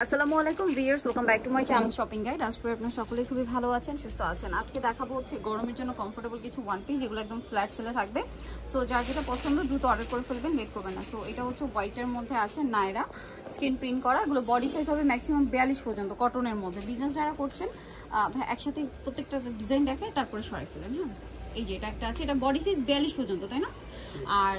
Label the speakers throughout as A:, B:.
A: আসসালামু আলাইকুম viewers, welcome back to my channel shopping guide. আজকে আপনারা সকলেই খুবই ভালো আছেন, সুস্থ আছেন। আজকে দেখাবো হচ্ছে গরমের জন্য কমফোর্টেবল কিছু ওয়ান পিস, যেগুলো একদম ফ্ল্যাট সেলে থাকবে। সো যার যেটা পছন্দ দ্রুত অর্ডার করে ফেলবেন, লেট করবেন না। সো এটা হচ্ছে হোয়াইটের মধ্যে আছে নায়রা স্ক্রিন প্রিন্ট করা। এগুলো বডি সাইজ হবে ম্যাক্সিমাম 42 পর্যন্ত, কটনের মধ্যে। বিজনেস যারা করছেন একসাথে প্রত্যেকটা ডিজাইন দেখে তারপরে সরাই ফেলেন। হ্যাঁ, এই যে এটা একটা আছে, এটা বডি সাইজ 42 পর্যন্ত, তাই না? আর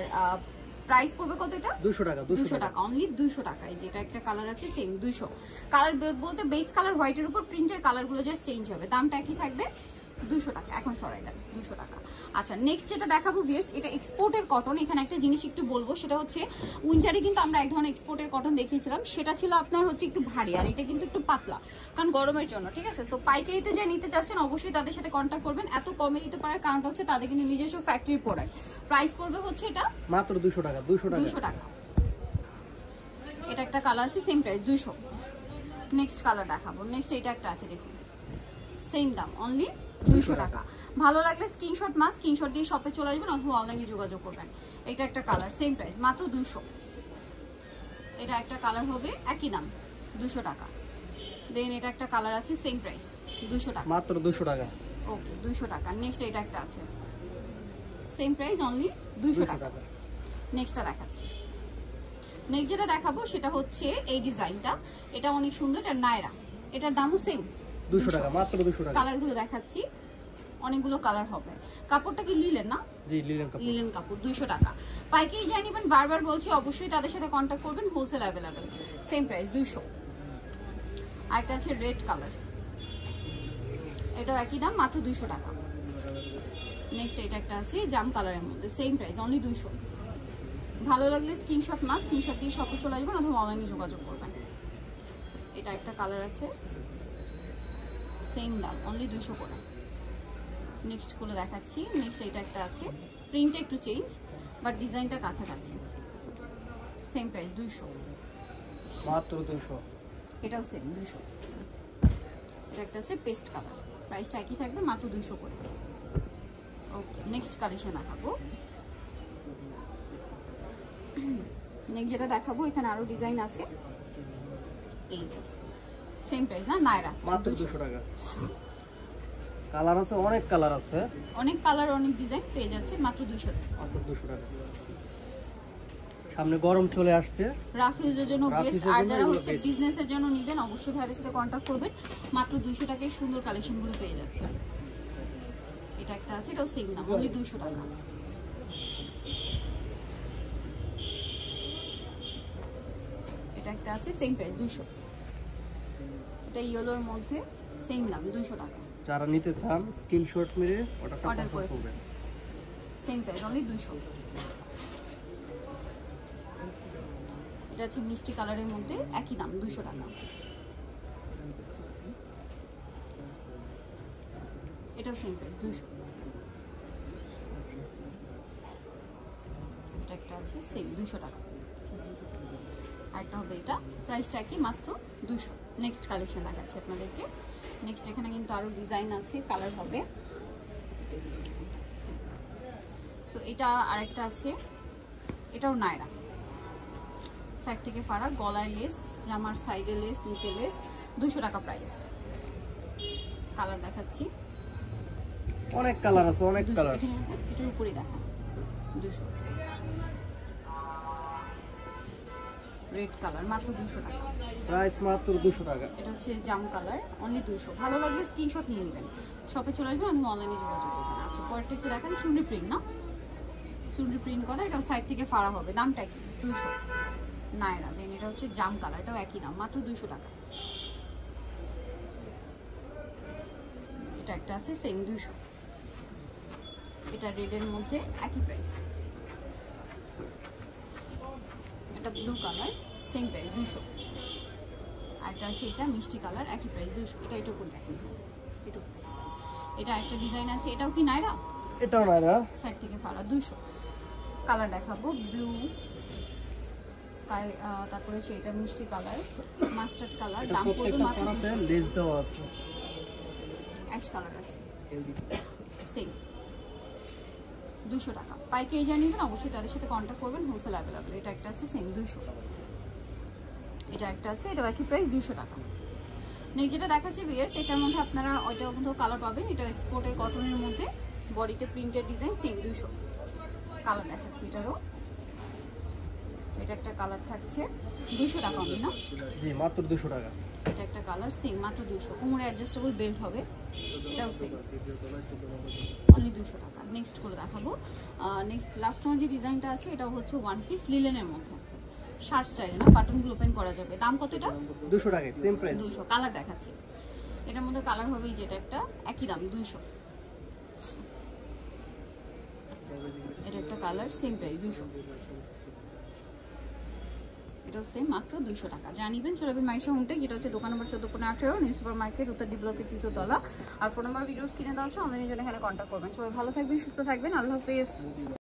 A: প্রাইস পড়বে কত? এটা
B: 200 টাকা।
A: 200 টাকা, অনলি 200 টাকা। এই যে এটা একটা কালার আছে, সেম 200। কালার বলতে বেস কালার হোয়াইটের উপর প্রিন্টের কালারগুলো জাস্ট চেঞ্জ হবে, দামটা একই থাকবে 200 টাকা। এখন সরাই দেন 200 টাকা। আচ্ছা, নেক্সট যেটা দেখাবো ভিউয়ার্স, এটা এক্সপোর্টের কটন। এখানে একটা জিনিস একটু বলবো, সেটা হচ্ছে উইন্টারে কিন্তু আমরা এক ধরনের এক্সপোর্টের কটন দেখিয়েছিলাম, সেটা ছিল আপনার হচ্ছে একটু ভারী, আর এটা কিন্তু একটু পাতলা, কারণ গরমের জন্য। ঠিক আছে, সো পাইকারিতে যা নিতে চাচ্ছেন অবশ্যই তাদের সাথে কন্ট্যাক্ট করবেন। এত কমে দিতে পারার কারণটা হচ্ছে তাদের কিন্তু নিজস্ব ফ্যাক্টরি প্রোডাক্ট। প্রাইস পড়বে হচ্ছে এটা
B: মাত্র 200 টাকা।
A: 200 টাকা। এটা একটা কালার আছে, সেম প্রাইস 200। নেক্সট কালার দেখাবো। নেক্সট এটা একটা আছে, দেখুন, সেম দাম, অনলি 200 টাকা। ভালো লাগলে স্ক্রিনশট স্ক্রিনশট দিয়ে শপে চলে আসবেন অথবা অনলাইনে যোগাযোগ করবেন। এটা একটা কালার, সেম প্রাইস, মাত্র 200। এটা একটা কালার হবে, একই দাম, 200 টাকা। দেন এটা একটা কালার আছে, সেম প্রাইস, 200 টাকা,
B: মাত্র 200 টাকা।
A: ওকে, 200 টাকা। নেক্সট এটা একটা আছে, সেম প্রাইস, অনলি 200 টাকা। নেক্সটটা দেখাচ্ছি। নেক্সট যেটা দেখাবো সেটা হচ্ছে এই ডিজাইনটা। এটা অনেক সুন্দর, এটা নায়রা। এটার দামও সেম
B: 200 টাকা, মাত্র 200 টাকা।
A: কালারগুলো দেখাচ্ছি, অনেকগুলো কালার হবে। কাপড়টা কি লিলেন না?
B: জি, লিলেন
A: কাপড়। 200 টাকা। পাইকারি যাই নেবেন, বারবার বলছি, অবশ্যই তাদের সাথে কন্ট্যাক্ট করবেন, হোলসেল অ্যাভেলেবেল। Same price 200। আরেকটা আছে রেড কালার, এটাও একই দাম, মাত্র 200 টাকা। নেক্সট এটা একটা আছে জাম কালারের মধ্যে, সেম প্রাইস, অনলি 200। ভালো লাগলে স্ক্রিনশট দিয়ে শপে চলে আসবেন অথবা অনলাইনে যোগাযোগ করবেন। এটা একটা কালার আছে, সেম দাম, অনলি 200 করে। নেক্সট গুলো দেখাচ্ছি। নেক্সট এটা একটা আছে, প্রিন্টটা একটু চেঞ্জ বাট ডিজাইনটা কাছাকাছি, সেম প্রাইস 200,
B: মাত্র 200।
A: এটাও সেম 200। এটা একটা আছে পেস্ট কালার, প্রাইসটা একই থাকবে, মাত্র 200 করে। ওকে, নেক্সট কালেকশন দেখাবো। নেক্সট যেটা দেখাবো, এখানে আরো ডিজাইন আছে। এই যে সেম প্রাইস না, নায়রা,
B: মাত্র 200 টাকা। কালার আছে, অনেক কালার আছে,
A: অনেক কালার, অনেক ডিজাইন পেয়ে যাচ্ছে মাত্র 200 টাকা।
B: মাত্র 200 টাকা। সামনে গরম চলে আসছে,
A: রাফ ইউজের জন্য বেস্ট। আর যারা হচ্ছে বিজনেসের জন্য নেবেন অবশ্যই ভাইদের সাথে কন্ট্যাক্ট করবেন। মাত্র 200 টাকায় সুন্দর কালেকশনগুলো পেয়ে যাচ্ছে। এটা একটা আছে, এটাও সেম দাম, অনলি 200 টাকা। এটা একটা আছে, সেম প্রাইস 200। এটা ইয়েলোর মধ্যে, সেম দাম, 200 টাকা।
B: যারা নিতে চান স্ক্রিনশট মেরে
A: অর্ডার করবেন, সেম প্রাইস, অনলি 200। এটা আছে মিষ্টি কালারের মধ্যে, একই দাম, 200 টাকা। এটা সেম প্রাইস, 200। এটা একটা আছে, সেম 200 টাকা। আরেকটা হবে এটা, প্রাইসটা একই, মাত্র 200। নেক্সট কালেকশন দেখাচ্ছি আপনাদেরকে। নেক্সট এখানে কিন্তু আরো ডিজাইন আছে, কালার হবে। সো এটা আরেকটা আছে, এটাও নায়রা, সাইড থেকে ফাড়া, গলায় লেস, জামার সাইডে লেস, নিচে লেস, 200 টাকা প্রাইস। কালার দেখাচ্ছি,
B: অনেক কালার আছে, অনেক কালার।
A: এটার উপরে দেখা 200। রেড কালার, মাত্র 200 টাকা।
B: প্রাইস মাত্র 200 টাকা।
A: এটা হচ্ছে জাম কালার, অনলি 200। ভালো লাগলে স্ক্রিনশট নিয়ে নেবেন, শপে চলে আসবেন অথবা অনলাইনে যোগাযোগ করবেন। আচ্ছা, পরেরটা একটু দেখেন, চুনরি প্রিন্ট না, চুনরি প্রিন্ট করা, এটাও সাইড থেকে ফাড়া হবে, দামটা কি 200 নায়রা। দেন এটা হচ্ছে জাম কালার, এটাও একই দাম, মাত্র 200 টাকা। এটা একটা আছে, সেম 200। এটা রেডের মধ্যে, একই প্রাইস। এটা ব্লু কালার, সেম প্রাইস 200। আর এটা আছে, এটা মিষ্টি কালার, একই প্রাইস 200। এটা এটুকু দেখেন, এটুকু দেখেন। এটা একটা ডিজাইন আছে, এটাও কি নায়রা?
B: এটাও নায়রা,
A: সাইড থেকে ফাড়া, 200। কালার দেখাবো, ব্লু স্কাই, তারপরে হচ্ছে এটা মিষ্টি কালার, মাস্টার্ড কালার, দাম পড়বে মাত্র 200।
B: লেস দেওয়া আছে,
A: অ্যাশ কালার আছে, সেম 200 টাকা। পাইকারি যা নেবেন অবশ্যই তাদের সাথে কন্ট্যাক্ট করবেন, হোলসেল অ্যাভেলেবেল। এটা একটা আছে, সেম 200। এটা একটা আছে, এটা একই প্রাইস 200 টাকা। নেক্সট যেটা দেখাচ্ছি ভিউয়ার্স, এটার মধ্যে আপনারা ওইটার মধ্যেও কালার পাবেন। এটা এক্সপোর্টের কটনের মধ্যে, বডিতে প্রিন্টেড ডিজাইন, সেম 200। কালার দেখাচ্ছি এটারও, এটা একটা কালার থাকছে 200 টাকা অনলি না?
B: জি মাত্র 200 টাকা।
A: এটা একটা কালার সেম মাত্র 200। কোমরে অ্যাডজাস্টেবল বেল্ট হবে, এটাও সেম অনলি 200 টাকা। নেক্সট করে দেখাবো। নেক্সট লাস্ট ওয়ান যে ডিজাইনটা আছে, এটা হচ্ছে ওয়ান পিস লিলেনের মধ্যে, শার্ট স্টাইলে না, বাটনগুলো ওপেন করা যাবে। দাম কত এটা?
B: 200 টাকা সেম প্রাইস।
A: 200। কালার দেখাচ্ছি, এটার মধ্যে কালার হবে যেটা একটা, একই দাম 200। এটা একটা কালার সেম প্রাইস 200। এটাও সেম মাত্র 200 টাকা। জানিবেন চলে যাবেন মাইশা হোমটেক, যেটা হচ্ছে দোকান নম্বর 14-18 নিউ সুপার মার্কেট, উত্তর ডি ব্লকের 3য় তলা। আর ফোন নাম্বার ভিডিওস কিনে দেওয়া আছে, অনলাইনের জন্য এখানে কন্ট্যাক্ট করবেন। সবাই ভালো থাকবেন, সুস্থ থাকবেন, আল্লাহ হাফেজ।